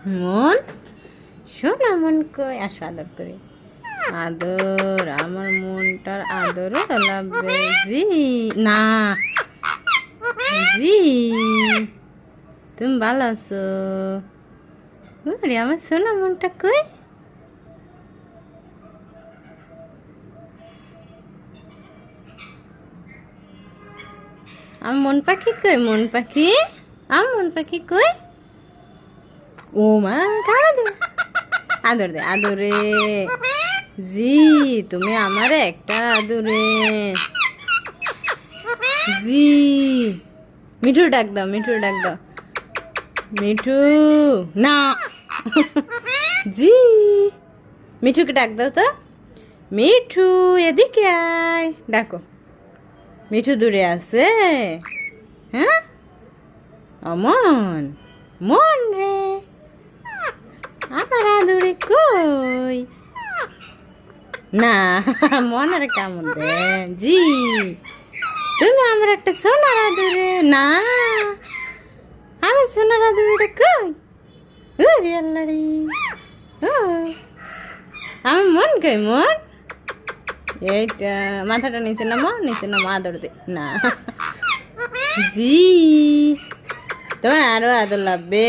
মন, শোনা মন কই, আসো আদর করি। আদর, আমার মনটার আদরও লাগবে। জি না, জি তুমি ভালো আছো? ওরে আমার সোনা মনটা কই? আমার মন পাখি কই? মন পাখি, আমার মন পাখি কই? ও মা, কারা দে আদর দে, আদরে। জি তুমি আমার একটা আদরে। জি মিঠু ডাক দাও, মিঠু ডাক দাও, মিঠু না। জি মিঠুকে ডাক দাও তো। মিঠু এদিকে আয়, ডাকো। মিঠু দূরে আছে। হ্যাঁ অমন, মন রে আমার আদরে কই? না মন আর কেমন দে। জি তুমি আমার একটা সোনার আদরে। না আমার সোনার আদরে কই? ওরে আল্লাহ রে, ও আমার মন কই? মন এইটা মাথাটা নিচে নামো, নিচে নামো, আদর দে। না জি তোমার আরো আদর লাগবে,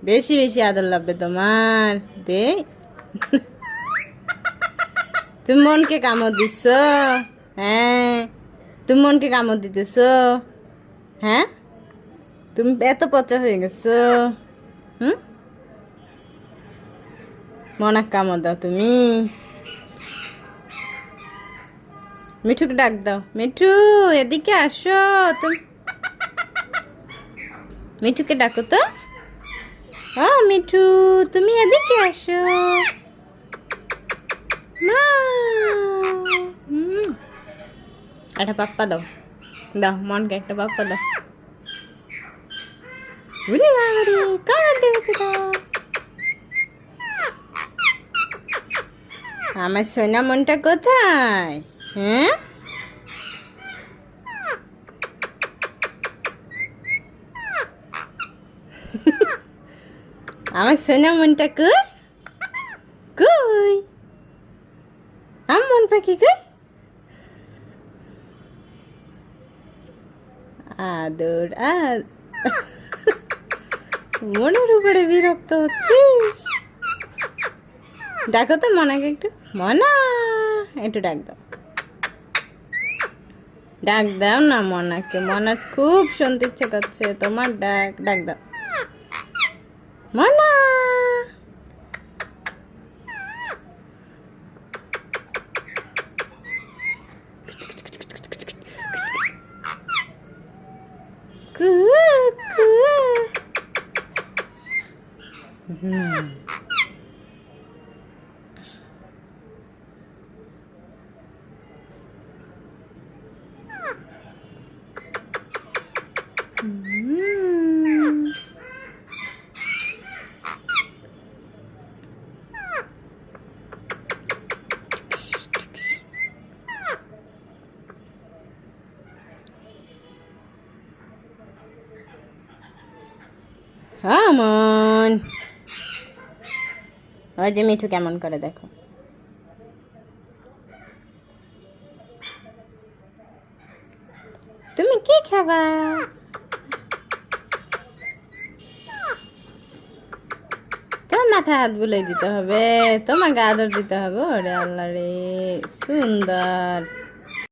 বেশি বেশি আদর লাগবে তোমার। দে তুমি মনকে কামড় দিচ্ছ? হ্যাঁ তুমি মনকে কামড় দিতেছ? হ্যাঁ তুমি এত পচা হয়ে গেছো। হুম মনা কামড় দাও তুমি। মিঠুকে ডাক দাও, মিঠু এদিকে আসো। তুমি মিঠুকে ডাকো তো। ও মিঠু তুমি এদিকে আসো। মা, একটা পাপ্পা দাও, দাও মনকে একটা পাপ্পা দাও। উরে বাবারে, কার দেবে তো দাও। আমার সোনা মনটা কোথায়? হ্যাঁ আমার সোনা মনটা কই? কই আমার মন পাখি কই? আদর মনের উপরে বিরক্ত হচ্ছিস। ডাকো তো মনাকে একটু। মনা একটু ডাক দাও, ডাক দাও না মনাকে। মনা খুব শুনতে ইচ্ছে করছে তোমার ডাক, ডাক দাও মনা। কু কু আমন, ওই যে মিঠু কেমন করে দেখো। তুমি কি খাবা? তোমার মাথায় হাত বুলাই দিতে হবে, তোমাকে আদর দিতে হবে। ওরে আল্লাহ রে, সুন্দর।